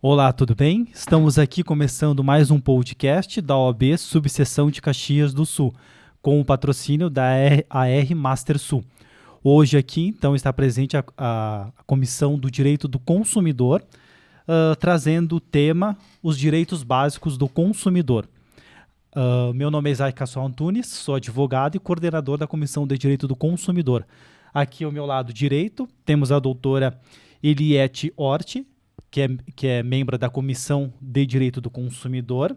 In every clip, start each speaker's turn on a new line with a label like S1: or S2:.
S1: Olá, tudo bem? Estamos aqui começando mais um podcast da OAB Subseção de Caxias do Sul, com o patrocínio da AR Master Sul. Hoje aqui, então, está presente a Comissão do Direito do Consumidor, trazendo o tema Os Direitos Básicos do Consumidor. Meu nome é Isaac Cassual Antunes, sou advogado e coordenador da Comissão de Direito do Consumidor. Aqui ao meu lado direito temos a doutora Eliette Hort, que é membro da Comissão de Direito do Consumidor.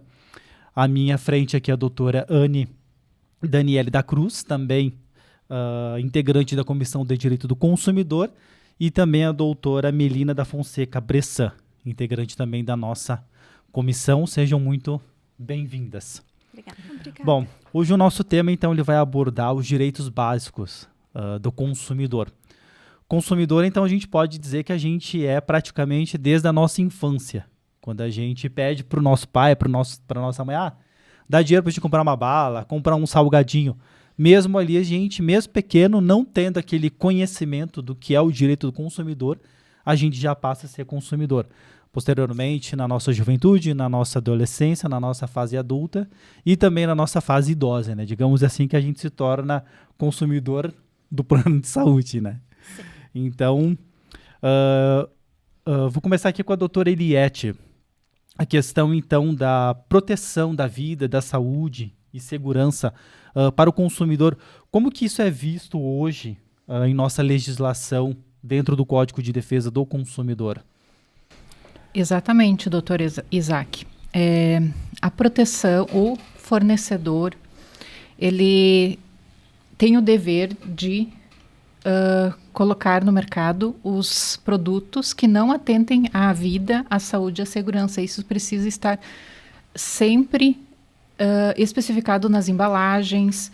S1: À minha frente aqui a doutora Anne Daniele da Cruz, também integrante da Comissão de Direito do Consumidor, e também a doutora Melina da Fonseca Bressan, integrante também da nossa comissão. Sejam muito bem-vindas.
S2: Obrigada.
S1: Bom, hoje o nosso tema, então, ele vai abordar os direitos básicos do consumidor. Consumidor, então, a gente pode dizer que a gente é praticamente desde a nossa infância. Quando a gente pede para o nosso pai, para nossa mãe, dá dinheiro para a gente comprar uma bala, comprar um salgadinho. Mesmo ali, a gente, mesmo pequeno, não tendo aquele conhecimento do que é o direito do consumidor, a gente já passa a ser consumidor. Posteriormente, na nossa juventude, na nossa adolescência, na nossa fase adulta e também na nossa fase idosa, né? Digamos assim que a gente se torna consumidor do plano de saúde, né?
S2: Sim.
S1: Então, vou começar aqui com a doutora Eliette. A questão, então, da proteção da vida, da saúde e segurança para o consumidor. Como que isso é visto hoje em nossa legislação dentro do Código de Defesa do Consumidor?
S3: Exatamente, doutor Isaac. A proteção, o fornecedor, ele tem o dever de colocar no mercado os produtos que não atentem à vida, à saúde e à segurança. Isso precisa estar sempre especificado nas embalagens.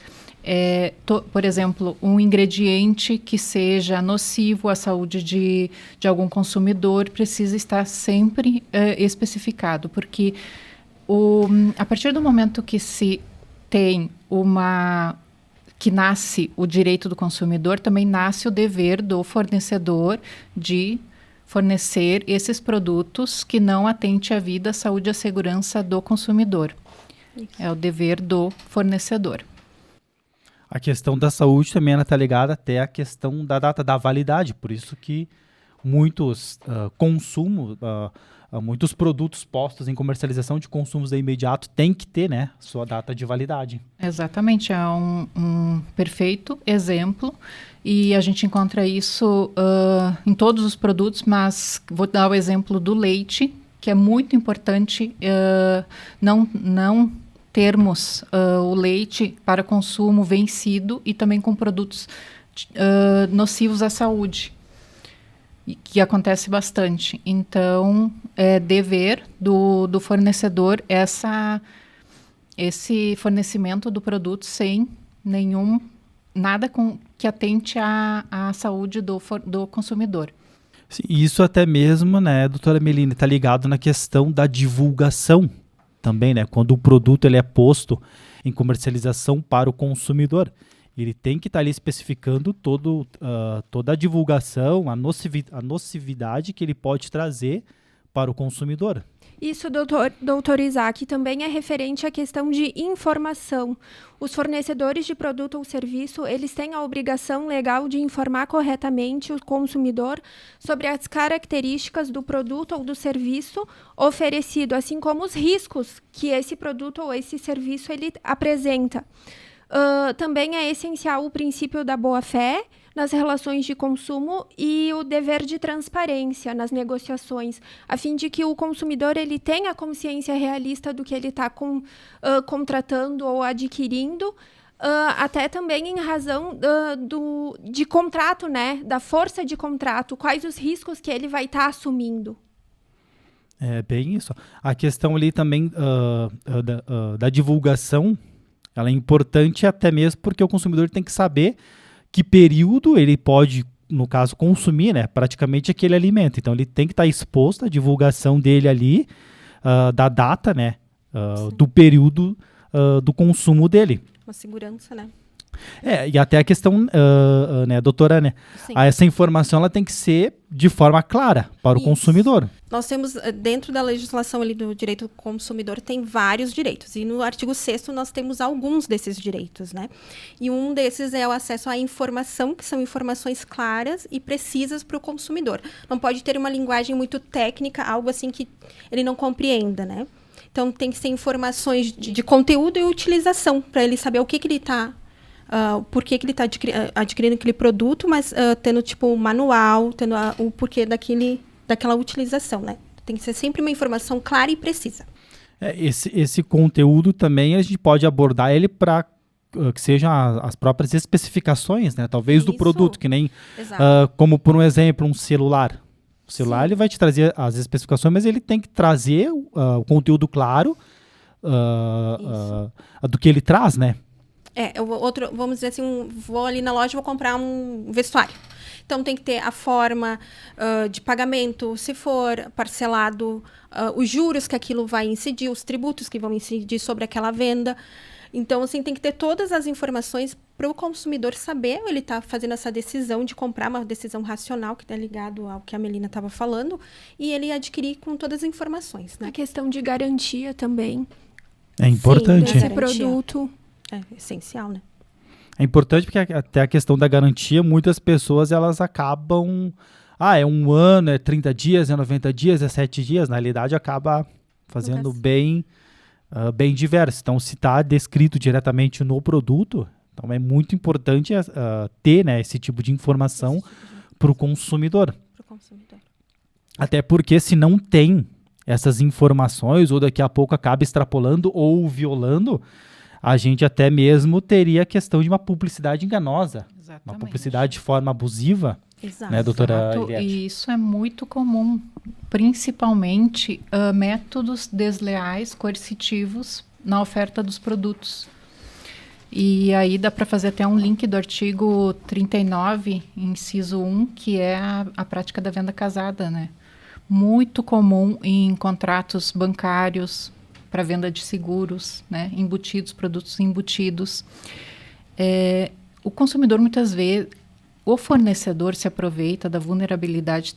S3: Por exemplo, um ingrediente que seja nocivo à saúde de algum consumidor precisa estar sempre especificado, porque a partir do momento que se tem que nasce o direito do consumidor, também nasce o dever do fornecedor de fornecer esses produtos que não atente à vida, à saúde e à segurança do consumidor. Isso. É o dever do fornecedor.
S1: A questão da saúde também está ligada até à questão da data da validade, por isso que muitos muitos produtos postos em comercialização de consumos de imediato têm que ter, né, sua data de validade.
S3: Exatamente, é um perfeito exemplo e a gente encontra isso em todos os produtos, mas vou dar o exemplo do leite, que é muito importante não termos o leite para consumo vencido e também com produtos nocivos à saúde, que acontece bastante. Então, é dever do fornecedor esse fornecimento do produto sem nada que atente à saúde do consumidor.
S1: Sim, isso até mesmo, né, doutora Melina, está ligado na questão da divulgação também, né? Quando o produto ele é posto em comercialização para o consumidor, ele tem que estar ali especificando toda a divulgação, a nocividade que ele pode trazer para o consumidor.
S2: Isso, doutor Isaac, também é referente à questão de informação. Os fornecedores de produto ou serviço, eles têm a obrigação legal de informar corretamente o consumidor sobre as características do produto ou do serviço oferecido, assim como os riscos que esse produto ou esse serviço ele apresenta. Também é essencial o princípio da boa-fé nas relações de consumo e o dever de transparência nas negociações, a fim de que o consumidor ele tenha consciência realista do que ele está contratando ou adquirindo, até também em razão de contrato, né, da força de contrato, quais os riscos que ele vai estar assumindo.
S1: É bem isso. A questão ali também da divulgação, ela é importante até mesmo porque o consumidor tem que saber que período ele pode, no caso, consumir, né, praticamente aquele alimento. Então, ele tem que estar exposto à divulgação dele ali, da data, né, do período do consumo dele.
S2: Uma segurança, né?
S1: E até a questão, né, doutora, né?
S4: Sim.
S1: Essa informação ela tem que ser de forma clara para o
S4: Isso.
S1: consumidor.
S4: Nós temos, dentro da legislação ali do direito do consumidor, tem vários direitos. E no artigo 6º nós temos alguns desses direitos, né? E um desses é o acesso à informação, que são informações claras e precisas para o consumidor. Não pode ter uma linguagem muito técnica, algo assim que ele não compreenda, né? Então, tem que ser informações de conteúdo e utilização, para ele saber o que ele está... por que ele está adquirindo aquele produto, mas tendo tipo um manual, tendo o porquê daquela utilização, né? Tem que ser sempre uma informação clara e precisa.
S1: Esse conteúdo também a gente pode abordar ele para que sejam as próprias especificações, né? Talvez do
S4: Isso.
S1: produto, que nem
S4: Exato.
S1: como por um exemplo um celular. O celular
S4: Sim.
S1: ele vai te trazer as especificações, mas ele tem que trazer o conteúdo claro do que ele traz, né?
S4: Vamos dizer assim, vou ali na loja e vou comprar um vestuário. Então, tem que ter a forma de pagamento, se for parcelado, os juros que aquilo vai incidir, os tributos que vão incidir sobre aquela venda. Então, assim, tem que ter todas as informações para o consumidor saber, ele está fazendo essa decisão de comprar, uma decisão racional, que está ligado ao que a Melina estava falando, e ele adquirir com todas as informações, né?
S2: A questão de garantia também
S1: É importante.
S2: desse
S4: Garantia.
S2: produto.
S4: É essencial, né?
S1: É importante porque até a questão da garantia, muitas pessoas elas acabam... é 1 ano, é 30 dias, é 90 dias, é 7 dias. Na realidade, acaba fazendo bem diverso. Então, se está descrito diretamente no produto, então é muito importante ter, né, esse tipo de informação para o consumidor.
S4: Pro consumidor.
S1: Até porque se não tem essas informações, ou daqui a pouco acaba extrapolando ou violando, a gente até mesmo teria a questão de uma publicidade enganosa.
S3: Exatamente.
S1: Uma publicidade de forma abusiva,
S4: Exato.
S1: né, doutora
S3: Exato,
S1: Eliette?
S3: e isso é muito comum, principalmente métodos desleais, coercitivos na oferta dos produtos. E aí dá para fazer até um link do artigo 39, inciso 1, que é a prática da venda casada, né? Muito comum em contratos bancários para venda de seguros, né? Embutidos, produtos embutidos. O consumidor, muitas vezes, o fornecedor se aproveita da vulnerabilidade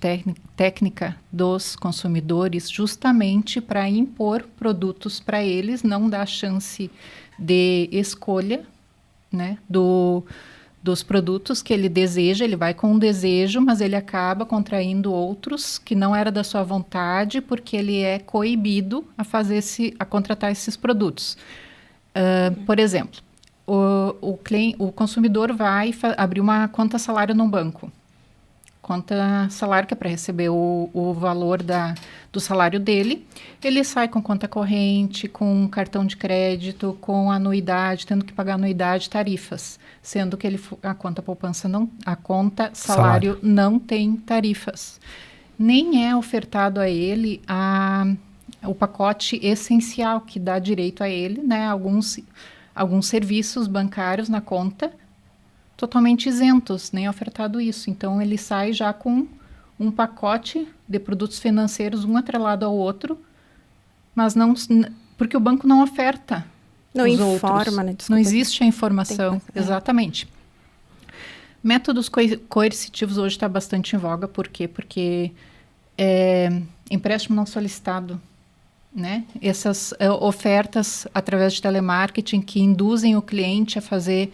S3: técnica dos consumidores justamente para impor produtos para eles, não dá chance de escolha, né, dos produtos que ele deseja. Ele vai com um desejo, mas ele acaba contraindo outros que não era da sua vontade, porque ele é coibido a contratar esses produtos. Por exemplo, o consumidor vai abrir uma conta salário num banco. Conta salário que é para receber o valor do salário dele. Ele sai com conta corrente, com cartão de crédito, com anuidade, tendo que pagar anuidade, tarifas. Sendo que a conta poupança a conta salário não tem tarifas. Nem é ofertado a ele o pacote essencial que dá direito a ele, né? Alguns serviços bancários na conta totalmente isentos, nem ofertado isso. Então, ele sai já com um pacote de produtos financeiros, um atrelado ao outro, mas não... Porque o banco não oferta
S4: Não
S3: os
S4: informa,
S3: outros.
S4: né? Desculpa.
S3: Não existe a informação.
S4: Tem que-
S3: Exatamente. Métodos coercitivos hoje está bastante em voga. Por quê? Porque empréstimo não solicitado, né? Essas ofertas através de telemarketing que induzem o cliente a fazer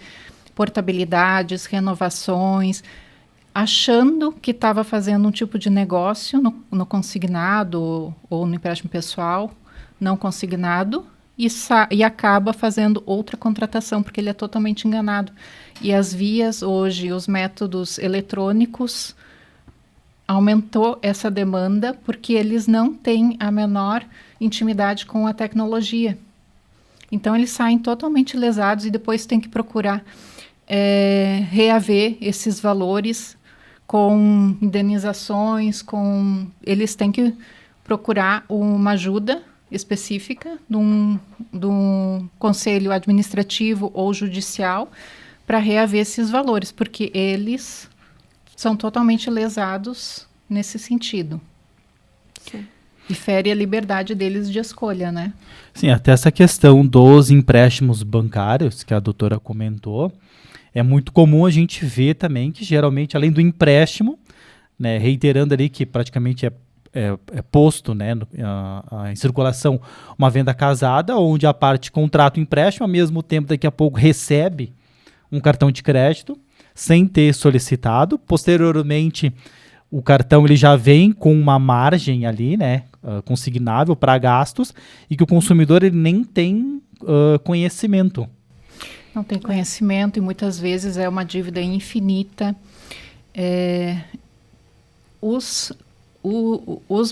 S3: portabilidades, renovações, achando que estava fazendo um tipo de negócio no consignado ou no empréstimo pessoal não consignado e acaba fazendo outra contratação, porque ele é totalmente enganado. E as vias hoje, os métodos eletrônicos, aumentou essa demanda porque eles não têm a menor intimidade com a tecnologia. Então, eles saem totalmente lesados e depois tem que procurar reaver esses valores com indenizações, eles têm que procurar uma ajuda específica de um conselho administrativo ou judicial para reaver esses valores, porque eles são totalmente lesados nesse sentido.
S4: Sim.
S3: E fere a liberdade deles de escolha, né?
S1: Sim, até essa questão dos empréstimos bancários que a doutora comentou, É muito comum a gente ver também que geralmente, além do empréstimo, né, reiterando ali que praticamente é posto, né, em circulação uma venda casada, onde a parte contrata o empréstimo, ao mesmo tempo daqui a pouco recebe um cartão de crédito sem ter solicitado. Posteriormente, o cartão ele já vem com uma margem ali, né, consignável para gastos, e que o consumidor ele nem tem conhecimento.
S3: Não tem conhecimento e muitas vezes é uma dívida infinita. Os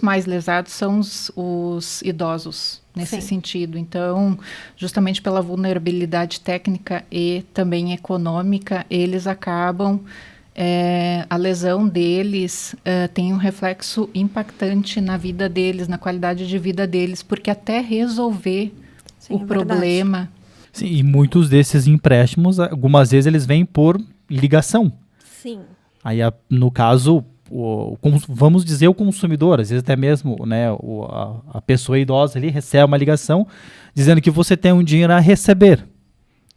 S3: mais lesados são os idosos nesse sentido. Então, justamente pela vulnerabilidade técnica e também econômica, eles acabam, a lesão deles tem um reflexo impactante na vida deles, na qualidade de vida deles, porque até resolver o problema...
S1: Sim, e muitos desses empréstimos, algumas vezes eles vêm por ligação.
S4: Sim.
S1: Aí, no caso... vamos dizer o consumidor, às vezes até mesmo, né, a pessoa idosa ali recebe uma ligação dizendo que você tem um dinheiro a receber.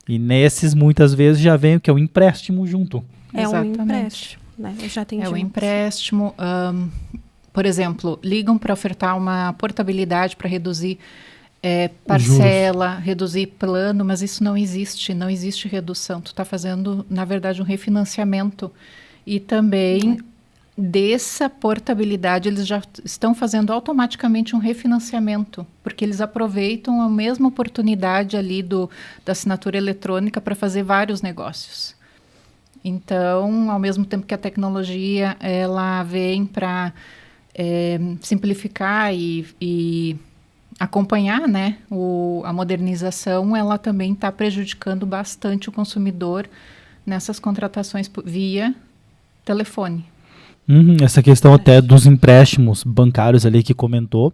S1: E nesses, muitas vezes, já vem o que é o empréstimo junto.
S3: Exatamente.
S4: Um empréstimo, né? Eu já atendi
S3: o empréstimo. Por exemplo, ligam para ofertar uma portabilidade para reduzir parcela, reduzir plano, mas isso não existe redução. Tu está fazendo, na verdade, um refinanciamento. E também... dessa portabilidade, eles já estão fazendo automaticamente um refinanciamento, porque eles aproveitam a mesma oportunidade ali da assinatura eletrônica para fazer vários negócios. Então, ao mesmo tempo que a tecnologia ela vem para simplificar e acompanhar, né, a modernização, ela também está prejudicando bastante o consumidor nessas contratações via telefone.
S1: Essa questão até dos empréstimos bancários ali que comentou,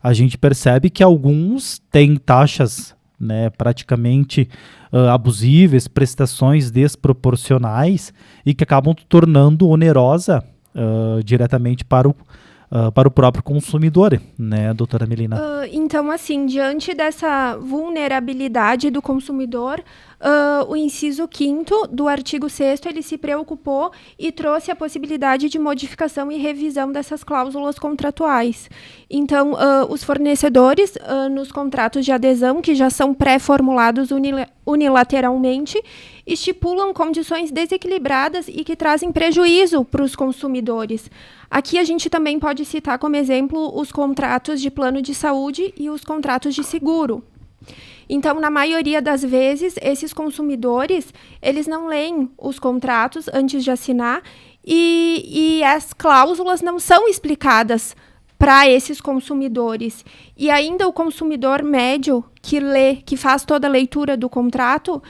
S1: a gente percebe que alguns têm taxas, né, praticamente abusíveis, prestações desproporcionais e que acabam tornando onerosa diretamente para o próprio consumidor, né, doutora Melina?
S2: Então, assim, diante dessa vulnerabilidade do consumidor, o inciso 5º do artigo 6º, ele se preocupou e trouxe a possibilidade de modificação e revisão dessas cláusulas contratuais. Então, os fornecedores, nos contratos de adesão, que já são pré-formulados unilateralmente, estipulam condições desequilibradas e que trazem prejuízo para os consumidores. Aqui a gente também pode citar como exemplo os contratos de plano de saúde e os contratos de seguro. Então, na maioria das vezes, esses consumidores, eles não leem os contratos antes de assinar e as cláusulas não são explicadas para esses consumidores. E ainda o consumidor médio que faz toda a leitura do contrato,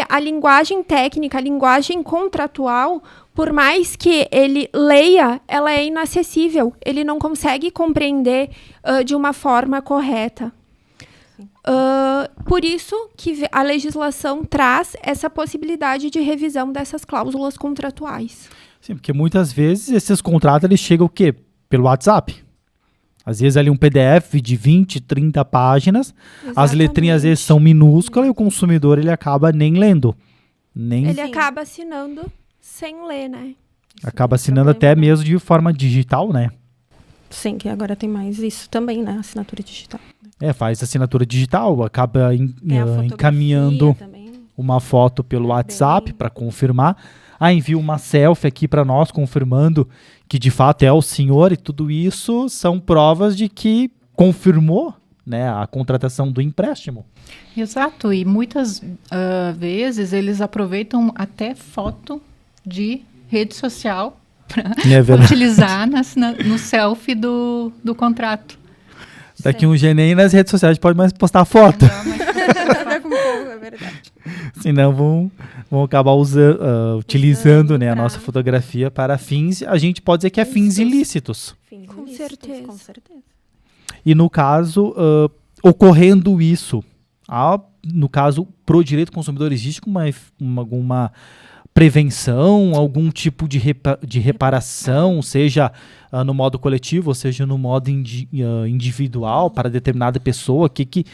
S2: a linguagem técnica, a linguagem contratual, por mais que ele leia, ela é inacessível. Ele não consegue compreender de uma forma correta. Por isso que a legislação traz essa possibilidade de revisão dessas cláusulas contratuais.
S1: Sim, porque muitas vezes esses contratos eles chegam o quê? Pelo WhatsApp. Às vezes ali um PDF de 20, 30 páginas, exatamente. As letrinhas às vezes são minúsculas e o consumidor ele acaba nem lendo.
S2: Ele acaba assinando sem ler, né?
S1: Acaba assinando até mesmo de forma digital, né?
S4: Sim, que agora tem mais isso também, né? Assinatura digital.
S1: Faz assinatura digital, acaba encaminhando uma foto pelo WhatsApp para confirmar. Envia uma selfie aqui para nós, confirmando que de fato é o senhor, e tudo isso são provas de que confirmou, né, a contratação do empréstimo.
S3: Exato, e muitas vezes eles aproveitam até foto de rede social para utilizar no selfie do contrato.
S1: Daqui um GNEM nas redes sociais pode mais postar foto.
S4: É verdade.
S1: Senão vão acabar utilizando, né, a nossa fotografia para fins, a gente pode dizer que é fins ilícitos.
S2: Com certeza.
S1: E no caso, ocorrendo isso, no caso, pro direito do consumidor, existe alguma prevenção, algum tipo de reparação, seja no modo coletivo, ou seja no modo individual para determinada pessoa? O que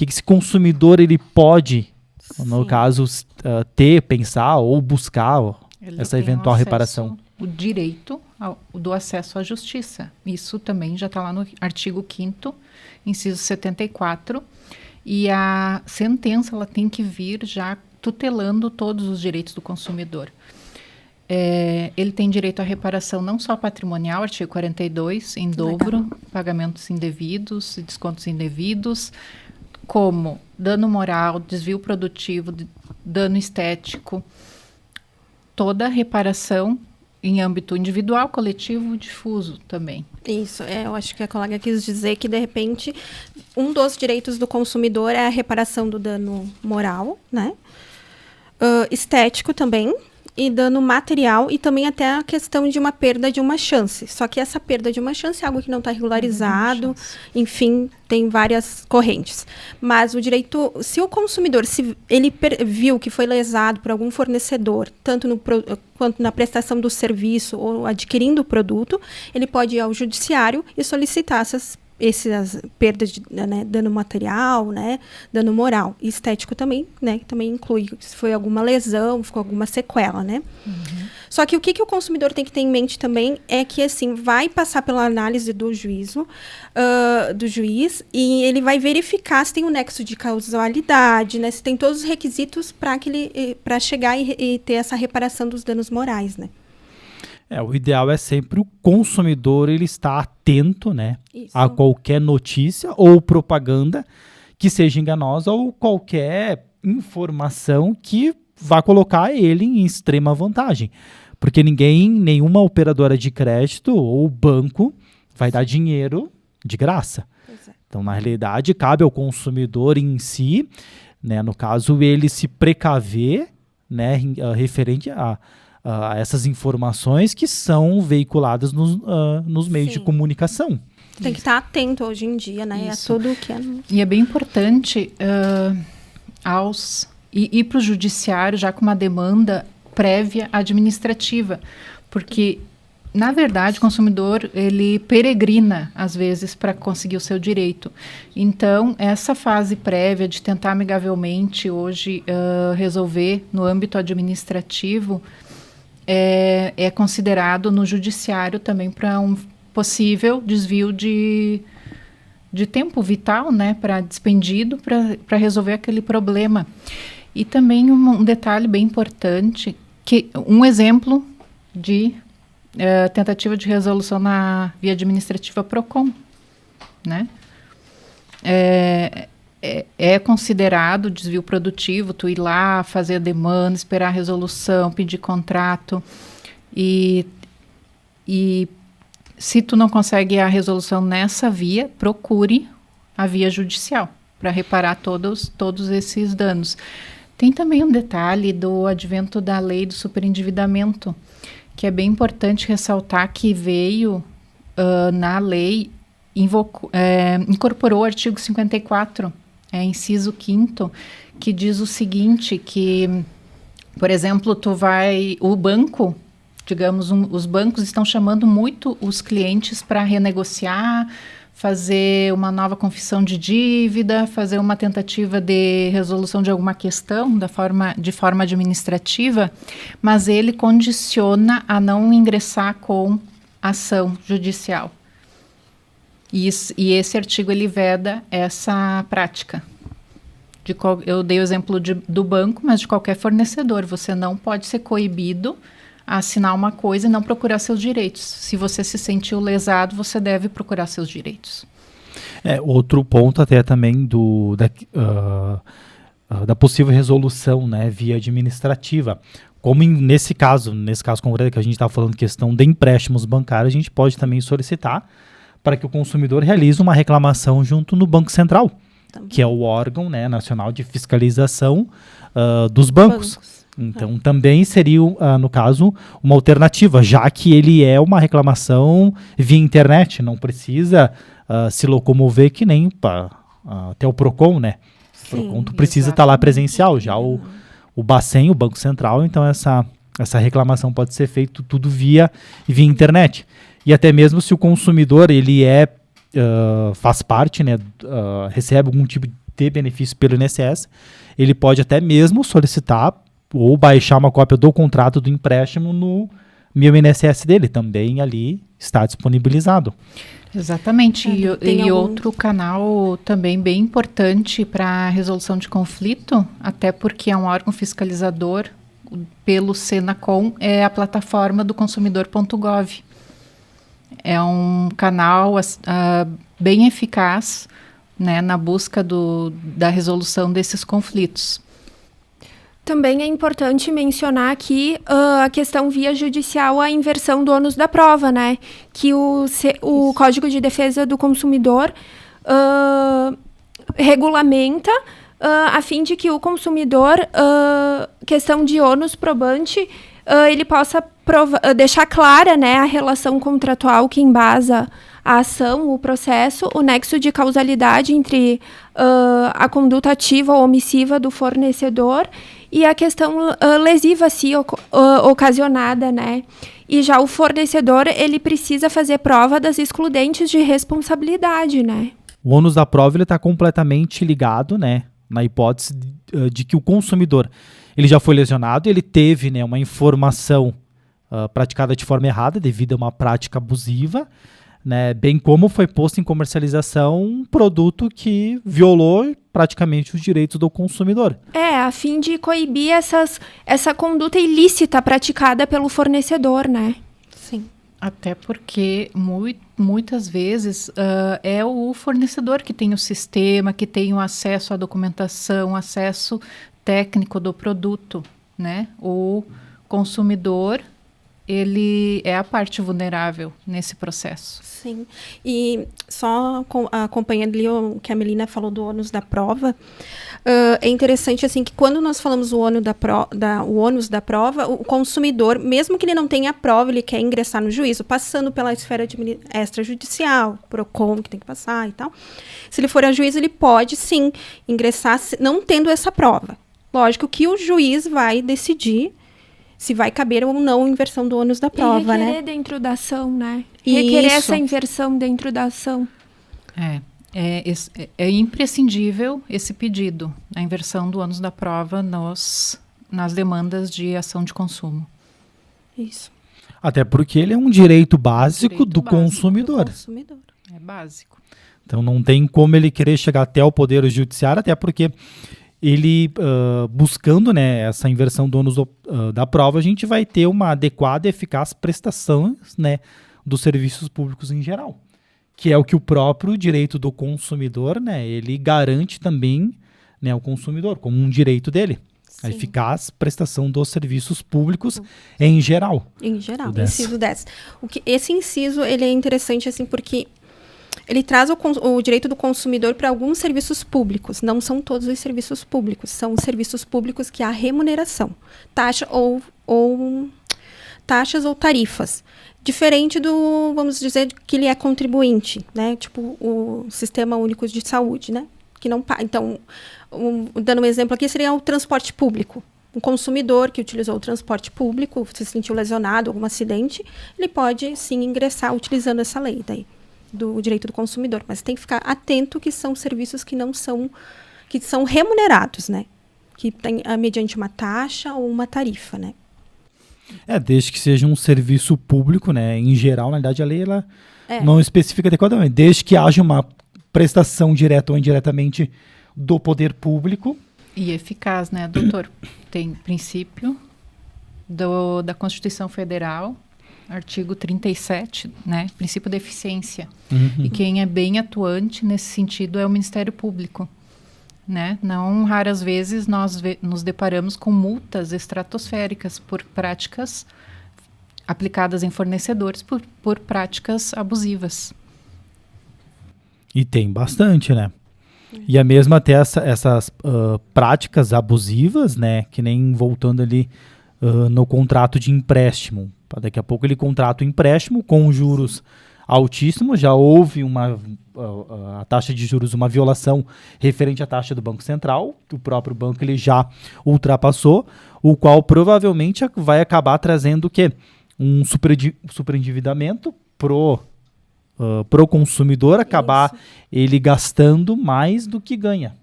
S1: esse consumidor ele pode No
S4: Sim.
S1: caso, pensar ou buscar
S3: Ele
S1: essa
S3: tem
S1: eventual
S3: o acesso-
S1: reparação.
S3: O direito do acesso à justiça. Isso também já está lá no artigo 5º, inciso 74. E a sentença ela tem que vir já tutelando todos os direitos do consumidor. Ele tem direito à reparação não só patrimonial, artigo 42, em dobro, pagamentos indevidos e descontos indevidos, como dano moral, desvio produtivo, dano estético, toda a reparação em âmbito individual, coletivo e difuso também.
S4: Isso, eu acho que a colega quis dizer que, de repente, um dos direitos do consumidor é a reparação do dano moral, né? Estético também, e dano material, e também até a questão de uma perda de uma chance. Só que essa perda de uma chance é algo que não está regularizado, enfim, tem várias correntes. Mas o direito, se o consumidor, se ele viu que foi lesado por algum fornecedor, tanto quanto na prestação do serviço ou adquirindo o produto, ele pode ir ao judiciário e solicitar essas perdas de dano material, né, dano moral e estético também, né, que também inclui se foi alguma lesão, ficou alguma sequela, né. Só que o que o consumidor tem que ter em mente também é que, assim, vai passar pela análise do juiz e ele vai verificar se tem um nexo de causalidade, né, se tem todos os requisitos para chegar e ter essa reparação dos danos morais, né.
S1: O ideal é sempre o consumidor ele estar atento, né, a qualquer notícia ou propaganda que seja enganosa ou qualquer informação que vá colocar ele em extrema vantagem. Porque nenhuma operadora de crédito ou banco vai dar dinheiro de graça. Então, na realidade, cabe ao consumidor em si, né, no caso, ele se precaver, né, referente a essas informações que são veiculadas nos meios de comunicação.
S4: Tem que estar atento hoje em dia, né?
S3: Isso.
S4: A tudo o que é.
S3: E é bem importante ir para o judiciário já com uma demanda prévia administrativa, porque, na verdade, o consumidor ele peregrina, às vezes, para conseguir o seu direito. Então, essa fase prévia de tentar amigavelmente hoje resolver no âmbito administrativo é considerado no judiciário também para um possível desvio de tempo vital, né, para dispendido para resolver aquele problema. E também um detalhe bem importante, que um exemplo de tentativa de resolução na via administrativa PROCON, né? É considerado desvio produtivo, tu ir lá, fazer a demanda, esperar a resolução, pedir contrato e se tu não consegue a resolução nessa via, procure a via judicial para reparar todos esses danos. Tem também um detalhe do advento da lei do superendividamento, que é bem importante ressaltar que veio na lei, incorporou o artigo 54, inciso 5º, que diz o seguinte, que, por exemplo, o banco, digamos, os bancos estão chamando muito os clientes para renegociar, fazer uma nova confissão de dívida, fazer uma tentativa de resolução de alguma questão de forma administrativa, mas ele condiciona a não ingressar com ação judicial. E esse artigo ele veda essa prática. Eu dei o exemplo do banco, mas de qualquer fornecedor. Você não pode ser coibido a assinar uma coisa e não procurar seus direitos. Se você se sentiu lesado, você deve procurar seus direitos.
S1: Outro ponto até também da possível resolução, né, via administrativa. Como nesse caso concreto que a gente está falando, questão de empréstimos bancários, a gente pode também solicitar para que o consumidor realize uma reclamação junto no Banco Central, que é o órgão, né, nacional de fiscalização dos bancos. Então, também seria, no caso, uma alternativa, já que ele é uma reclamação via internet, não precisa se locomover que nem até o PROCON, né?
S4: Sim,
S1: o PROCON tu precisa estar lá presencial, já o Bacen, o Banco Central, então essa reclamação pode ser feita tudo via internet. E até mesmo se o consumidor ele faz parte, né, recebe algum tipo de benefício pelo INSS, ele pode até mesmo solicitar ou baixar uma cópia do contrato do empréstimo no Meu INSS dele, também ali está disponibilizado.
S3: Exatamente. E outro canal também bem importante para a resolução de conflito, até porque é um órgão fiscalizador pelo Senacom, é a plataforma do consumidor.gov. É um canal bem eficaz, né, na busca da resolução desses conflitos.
S2: Também é importante mencionar aqui a questão via judicial, a inversão do ônus da prova, né? Que o Código de Defesa do Consumidor regulamenta a fim de que o consumidor, questão de ônus probante, ele possa deixar clara, né, a relação contratual que embasa a ação, o processo, o nexo de causalidade entre a conduta ativa ou omissiva do fornecedor e a questão lesiva ocasionada, né? E já o fornecedor, ele precisa fazer prova das excludentes de responsabilidade, né?
S1: O ônus da prova está completamente ligado, né, na hipótese de que o consumidor ele já foi lesionado, ele teve, né, uma informação praticada de forma errada devido a uma prática abusiva, né, bem como foi posto em comercialização um produto que violou praticamente os direitos do consumidor.
S2: A fim de coibir essa conduta ilícita praticada pelo fornecedor, né?
S4: Sim.
S3: Até porque muitas vezes é o fornecedor que tem o sistema, que tem o acesso à documentação, acesso técnico do produto, né? O consumidor, ele é a parte vulnerável nesse processo.
S4: Sim. E só acompanhando ali o que a Melina falou do ônus da prova, é interessante assim que quando nós falamos o ônus da prova, o consumidor, mesmo que ele não tenha a prova, ele quer ingressar no juízo, passando pela esfera extrajudicial, PROCON, que tem que passar e tal. Se ele for a juízo, ele pode sim ingressar, não tendo essa prova. Lógico que o juiz vai decidir se vai caber ou não a inversão do ônus da prova, né?
S2: Requerer dentro da ação, né? Requerer essa inversão dentro da ação.
S3: É imprescindível esse pedido, a inversão do ônus da prova nas demandas de ação de consumo.
S4: Isso.
S1: Até porque ele é um direito básico do consumidor.
S3: É básico.
S1: Então não tem como ele querer chegar até o Poder Judiciário, até porque ele, buscando, né, essa inversão do ônus da prova, a gente vai ter uma adequada e eficaz prestação, né, dos serviços públicos em geral, que é o que o próprio direito do consumidor, né, ele garante também, né, ao consumidor, como um direito dele. Sim. A eficaz prestação dos serviços públicos em geral.
S4: Em geral, inciso 10. Esse inciso, ele é interessante, assim, porque ele traz o direito do consumidor para alguns serviços públicos. Não são todos os serviços públicos. São os serviços públicos que há remuneração. Taxa taxas ou tarifas. Diferente do, vamos dizer, que ele é contribuinte, né? Tipo o Sistema Único de Saúde, né? Que não paga. Então, dando um exemplo aqui, seria o transporte público. Um consumidor que utilizou o transporte público, se sentiu lesionado, algum acidente, ele pode, sim, ingressar utilizando essa lei daí, do direito do consumidor, mas tem que ficar atento que são serviços que são remunerados, né? Que tem mediante uma taxa ou uma tarifa, né?
S1: Desde que seja um serviço público, né? Em geral, na verdade, a lei ela não especifica adequadamente. Desde que haja uma prestação direta ou indiretamente do poder público.
S3: E eficaz, né, doutor? Tem princípio da Constituição Federal, artigo 37, né? Princípio da eficiência.
S1: Uhum.
S3: E quem é bem atuante nesse sentido é o Ministério Público, né? Não raras vezes nós nos deparamos com multas estratosféricas por práticas aplicadas em fornecedores por práticas abusivas.
S1: E tem bastante, né? E a mesma até essas práticas abusivas, né? Que nem voltando ali no contrato de empréstimo. Daqui a pouco ele contrata o empréstimo com juros altíssimos, já houve a taxa de juros, uma violação referente à taxa do Banco Central, que o próprio banco ele já ultrapassou, o qual provavelmente vai acabar trazendo o quê? Um superendividamento pro consumidor, acabar ele gastando mais do que ganha.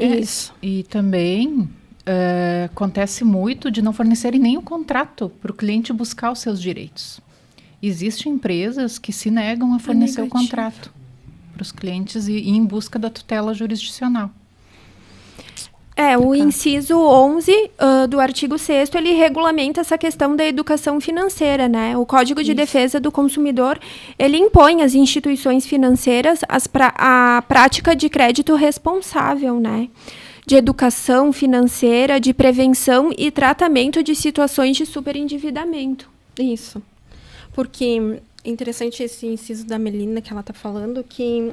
S4: Isso.
S3: E também acontece muito de não fornecerem nem o contrato para o cliente buscar os seus direitos. Existem empresas que se negam a fornecer o contrato para os clientes e ir em busca da tutela jurisdicional.
S2: O inciso 11 do artigo 6º, ele regulamenta essa questão da educação financeira, né? O Código de Defesa do Consumidor, ele impõe às instituições financeiras a prática de crédito responsável, né? De educação financeira, de prevenção e tratamento de situações de superendividamento.
S4: Isso. Porque é interessante esse inciso da Melina que ela está falando, que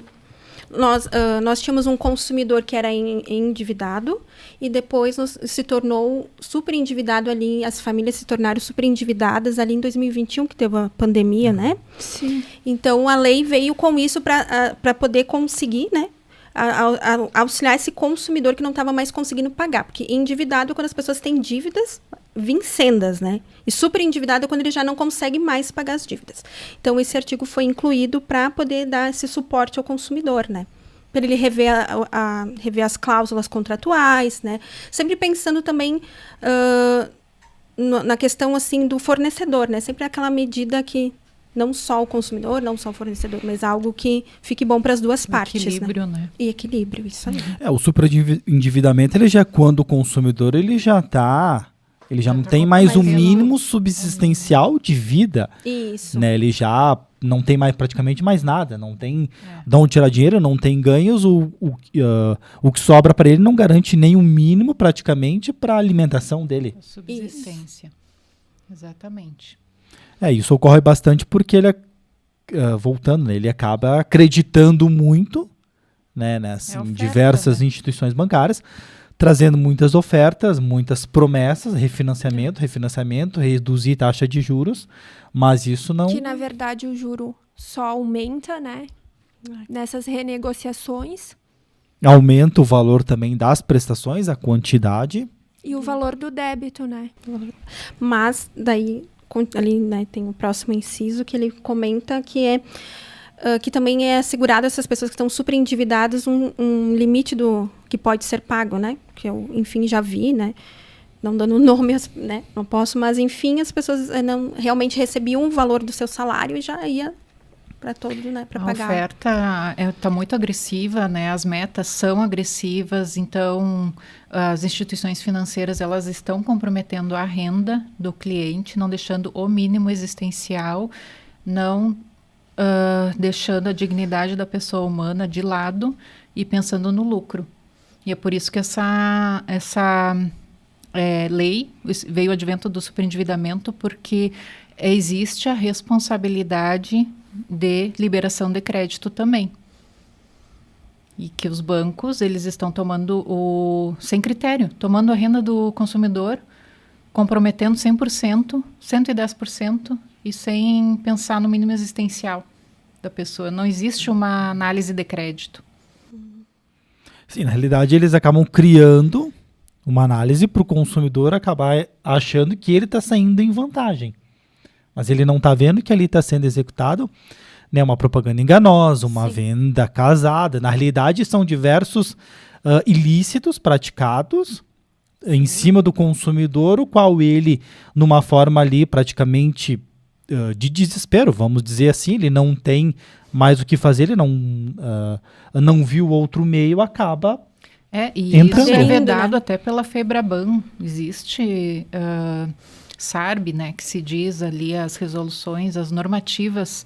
S4: nós tínhamos um consumidor que era endividado e depois se tornou super endividado ali, as famílias se tornaram super endividadas ali em 2021, que teve a pandemia, né?
S2: Sim.
S4: Então, a lei veio com isso para poder conseguir, né? Auxiliar esse consumidor que não estava mais conseguindo pagar. Porque endividado é quando as pessoas têm dívidas vincendas, né? E super endividado é quando ele já não consegue mais pagar as dívidas. Então, esse artigo foi incluído para poder dar esse suporte ao consumidor, né? Para ele rever, rever as cláusulas contratuais, né? Sempre pensando também na questão, assim, do fornecedor, né? Sempre aquela medida que não só o consumidor, não só o fornecedor, mas algo que fique bom para as duas partes.
S3: Equilíbrio, né?
S4: E equilíbrio, isso aí.
S1: O superendividamento, ele já, quando o consumidor, ele já não tem mais o mínimo subsistencial de vida.
S4: Isso.
S1: Né? Ele já não tem mais praticamente mais nada, não tem de onde tirar dinheiro, não tem ganhos, o que sobra para ele não garante nem o mínimo praticamente para a alimentação dele.
S3: A subsistência. Exatamente.
S1: Isso ocorre bastante porque ele, voltando, né, ele acaba acreditando muito, né, em diversas instituições bancárias, trazendo muitas ofertas, muitas promessas, refinanciamento, reduzir taxa de juros, mas isso não...
S2: Que, na verdade, o juro só aumenta, né? Nessas renegociações.
S1: Aumenta o valor também das prestações, a quantidade.
S2: E o valor do débito, né?
S4: Mas, daí, ali, né, tem o próximo inciso que ele comenta que que também é assegurado a essas pessoas que estão super endividadas um limite do que pode ser pago, né? Que eu, enfim, já vi, né? Não dando nome, né? Não posso, mas, enfim, as pessoas não realmente recebiam um valor do seu salário e já ia para todo, né? Para pagar.
S3: A oferta está muito agressiva, né? As metas são agressivas, então as instituições financeiras elas estão comprometendo a renda do cliente, não deixando o mínimo existencial, não deixando a dignidade da pessoa humana de lado e pensando no lucro. E é por isso que essa lei veio o advento do superendividamento, porque existe a responsabilidade de liberação de crédito também. E que os bancos, eles estão tomando sem critério, tomando a renda do consumidor, comprometendo 100%, 110%, e sem pensar no mínimo existencial da pessoa. Não existe uma análise de crédito.
S1: Sim, na realidade eles acabam criando uma análise para o consumidor acabar achando que ele está saindo em vantagem. Mas ele não está vendo que ali está sendo executado, né, uma propaganda enganosa, uma venda casada. Na realidade são diversos ilícitos praticados em cima do consumidor, o qual ele, numa forma ali praticamente de desespero, vamos dizer assim, ele não tem mais o que fazer, ele não viu outro meio, acaba entrando.
S3: Isso é vedado, né? Até pela FEBRABAN. Existe SARB, né, que se diz ali as resoluções, as normativas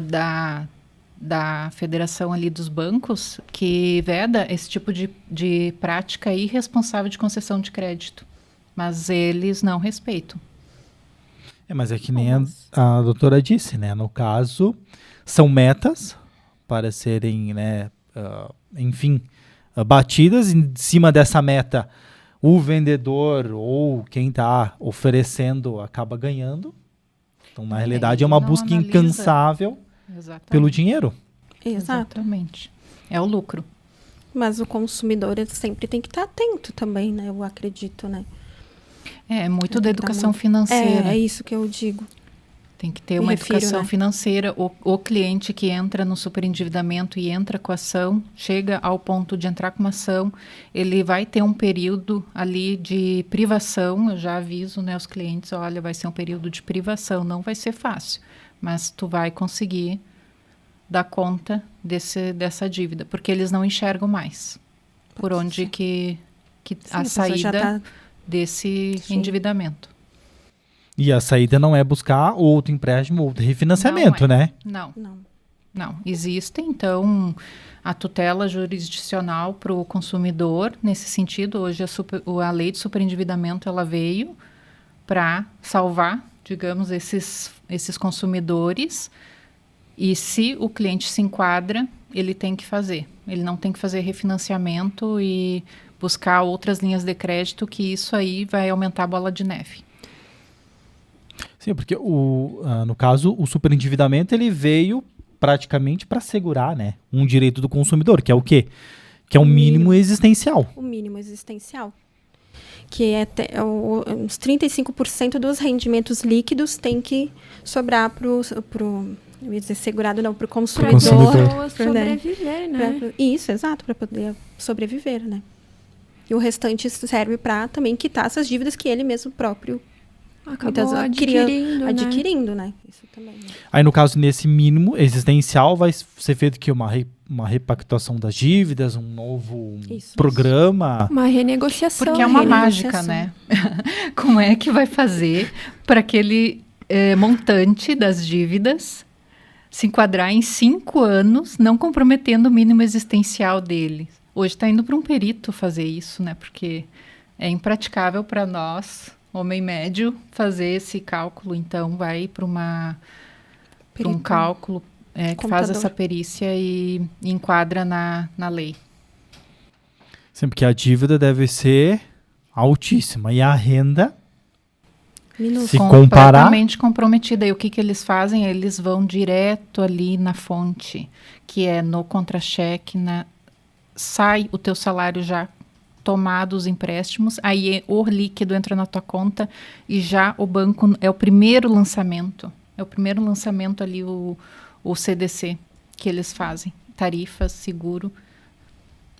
S3: da Federação ali dos bancos, que veda esse tipo de prática irresponsável de concessão de crédito. Mas eles não respeitam.
S1: Mas é que nem a doutora disse, né? No caso, são metas para serem, né, enfim, batidas. Em cima dessa meta, o vendedor ou quem está oferecendo acaba ganhando. Então, na realidade, é uma busca incansável pelo dinheiro.
S3: Exatamente. É o lucro.
S4: Mas o consumidor sempre tem que estar atento também, né? Eu acredito, né?
S3: É muito da educação financeira.
S4: É isso que eu digo.
S3: Tem que ter
S4: Me
S3: uma
S4: refiro,
S3: educação
S4: né?
S3: financeira. O cliente que entra no superendividamento e entra com a ação, chega ao ponto de entrar com uma ação, ele vai ter um período ali de privação. Eu já aviso, né, os clientes, olha, vai ser um período de privação, não vai ser fácil, mas tu vai conseguir dar conta dessa dívida, porque eles não enxergam mais por
S4: Pode
S3: onde
S4: ser.
S3: que a
S4: pessoa já
S3: saída
S4: tá-
S3: desse
S4: Sim.
S3: endividamento.
S1: E a saída não é buscar outro empréstimo, outro refinanciamento,
S3: Não é.
S1: né?
S3: Não.
S4: Não.
S3: Existe, então, a tutela jurisdicional para o consumidor, nesse sentido, hoje a lei de superendividamento, ela veio para salvar, digamos, esses consumidores, e se o cliente se enquadra, ele tem que fazer. Ele não tem que fazer refinanciamento e buscar outras linhas de crédito, que isso aí vai aumentar a bola de neve.
S1: Sim, porque no caso, o superendividamento ele veio praticamente para assegurar, né, um direito do consumidor, que é o quê? Que é um mínimo existencial.
S4: O mínimo existencial. Que é uns 35% dos rendimentos líquidos tem que sobrar para o segurado, não, para o
S2: Para
S4: consumidor.
S2: as pessoas sobreviver, né?
S4: Isso, exato, para poder sobreviver, né? E o restante serve para também quitar essas dívidas que ele mesmo próprio
S2: Acabou
S4: adquirindo,
S2: adquirindo,
S4: né? Isso também. Né?
S1: Aí, no caso, nesse mínimo existencial, vai ser feito que uma repactuação das dívidas, um novo
S4: Isso.
S2: né?
S1: programa.
S2: Uma renegociação.
S3: Porque é uma
S4: renegociação.
S3: mágica, né? Como é que vai fazer para aquele montante das dívidas se enquadrar em 5 anos, não comprometendo o mínimo existencial dele? Hoje está indo para um perito fazer isso, né? Porque é impraticável para nós, homem médio, fazer esse cálculo. Então, vai para um cálculo que faz essa perícia e enquadra na lei.
S1: Sempre que a dívida deve ser altíssima e a renda, se comparar,
S3: Completamente comprometida. E o que eles fazem? Eles vão direto ali na fonte, que é no contra-cheque, sai o teu salário já tomado os empréstimos, aí o líquido entra na tua conta e já o banco é o primeiro lançamento. É o primeiro lançamento ali o CDC que eles fazem. Tarifas, seguro.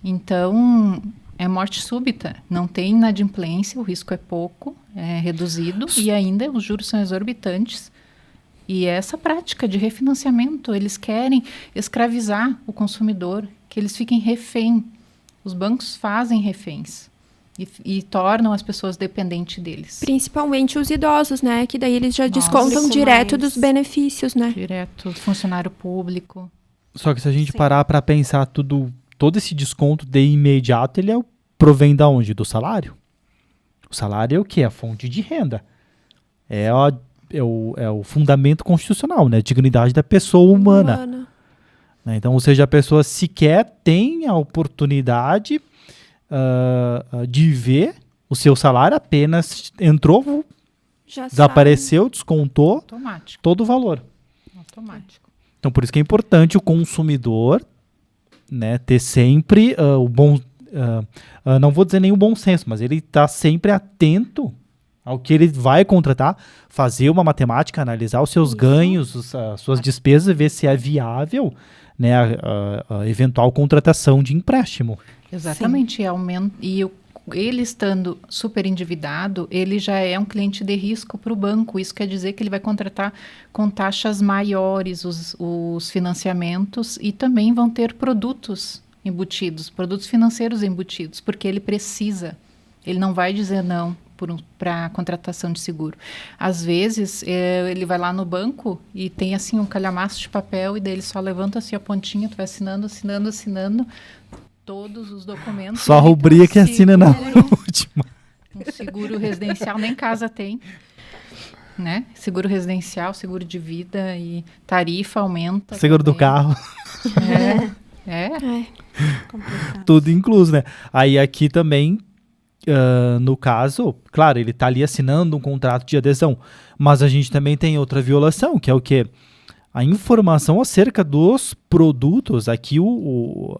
S3: Então, é morte súbita. Não tem inadimplência, o risco é pouco, é reduzido e ainda os juros são exorbitantes. E essa prática de refinanciamento, eles querem escravizar o consumidor, que eles fiquem refém. Os bancos fazem reféns e tornam as pessoas dependentes deles.
S2: Principalmente os idosos, né? Que daí eles já
S3: Nossa.
S2: descontam
S4: Muito
S2: direto
S4: mais.
S2: dos benefícios, né?
S3: Direto, funcionário público.
S1: só que se a gente
S4: Sim.
S1: parar para pensar todo esse desconto de imediato, ele provém da onde? Do salário. O salário é o quê? A fonte de renda. É o fundamento constitucional, né? A dignidade da pessoa humana. Né? Então, ou seja, a pessoa sequer tem a oportunidade de ver o seu salário, apenas entrou,
S2: Já
S1: desapareceu, descontou
S3: Automático.
S1: todo o valor.
S3: Automático.
S1: Então, por isso que é importante o consumidor, né, ter sempre o bom... não vou dizer nem o bom senso, mas ele está sempre atento ao que ele vai contratar, fazer uma matemática, analisar os seus ganhos, as suas despesas, ver se é viável, né, a eventual contratação de empréstimo.
S3: Exatamente. Ele estando super endividado, ele já é um cliente de risco para o banco. Isso quer dizer que ele vai contratar com taxas maiores os financiamentos e também vão ter produtos embutidos, produtos financeiros embutidos, porque ele precisa. Ele não vai dizer não para a contratação de seguro. Às vezes, ele vai lá no banco e tem assim um calhamaço de papel e daí ele só levanta assim a pontinha, tu vai assinando todos os documentos.
S1: Só a
S3: Ele
S1: rubrica que
S3: tem um
S1: assina na
S3: seguro,
S1: última.
S3: um seguro residencial, nem casa tem, né? Seguro residencial, seguro de vida e tarifa aumenta.
S1: Seguro do
S3: também.
S1: carro,
S3: É.
S4: Complicado.
S1: tudo incluso, né? Aí aqui também, no caso, claro, ele está ali assinando um contrato de adesão, mas a gente também tem outra violação, que é o quê? a informação acerca dos produtos. Aqui o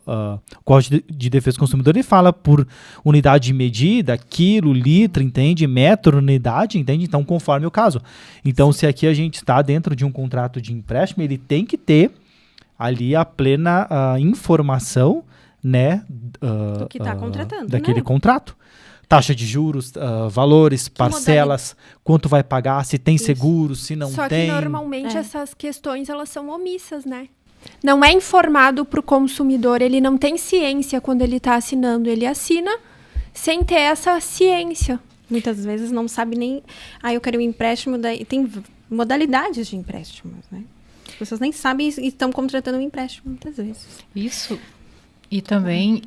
S1: Código de Defesa do Consumidor ele fala por unidade de medida, quilo, litro, entende? Metro, unidade, entende? Então, conforme o caso. Então, se aqui a gente está dentro de um contrato de empréstimo, ele tem que ter ali a plena informação, né,
S4: Do que está contratando,
S1: daquele
S4: né?
S1: contrato. Taxa de juros, valores, parcelas, quanto vai pagar, se tem
S4: Isso.
S1: seguro, se não
S2: Só
S1: tem.
S2: que normalmente essas questões elas são omissas, né? Não é informado para o consumidor, ele não tem ciência quando ele está assinando, ele assina sem ter essa ciência.
S4: Muitas vezes não sabe nem... eu quero um empréstimo, daí tem modalidades de empréstimos, né? As pessoas nem sabem e estão contratando um empréstimo muitas vezes.
S3: Isso. E também,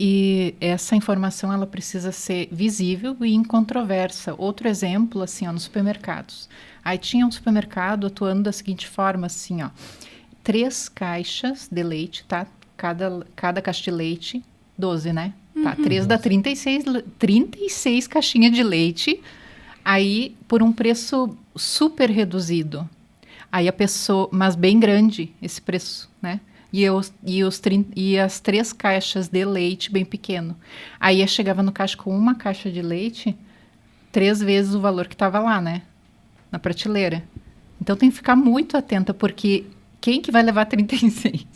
S3: essa informação ela precisa ser visível e incontroversa. Outro exemplo, assim, nos supermercados. Aí tinha um supermercado atuando da seguinte forma, assim, 3 caixas de leite, tá? Cada caixa de leite, 12, né? Tá, 3 dá 36 caixinhas de leite, aí por um preço super reduzido. Aí a pessoa, mas bem grande esse preço, né? E as 3 caixas de leite bem pequeno. Aí eu chegava no caixa com uma caixa de leite, 3 vezes o valor que estava lá, né? Na prateleira. Então tem que ficar muito atenta, porque quem que vai levar 36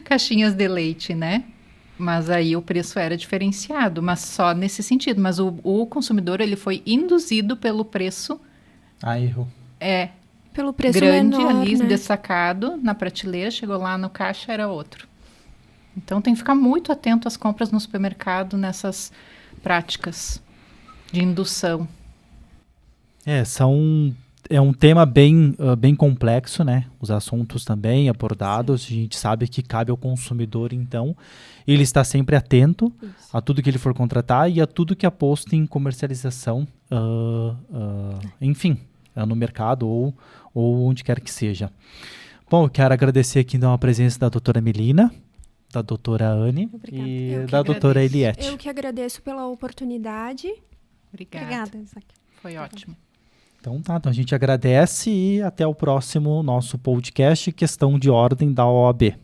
S3: caixinhas de leite, né? Mas aí o preço era diferenciado, mas só nesse sentido. Mas o consumidor, ele foi induzido pelo preço.
S1: Erro.
S2: Pelo preço
S3: Grande
S2: menor,
S3: ali,
S2: né?
S3: destacado na prateleira, chegou lá no caixa, era outro. Então tem que ficar muito atento às compras no supermercado nessas práticas de indução.
S1: É um tema bem complexo, né? Os assuntos também abordados, a gente sabe que cabe ao consumidor, então, ele está sempre atento a tudo que ele for contratar e a tudo que é posto em comercialização, enfim, no mercado ou onde quer que seja. Bom, eu quero agradecer aqui então a presença da doutora Melina, da doutora Anne
S4: Obrigada.
S1: e da doutora Eliette.
S2: Eu que agradeço pela oportunidade.
S3: Obrigada.
S4: Isaac.
S3: Foi ótimo.
S1: Então a gente agradece e até o próximo nosso podcast Questão de Ordem da OAB.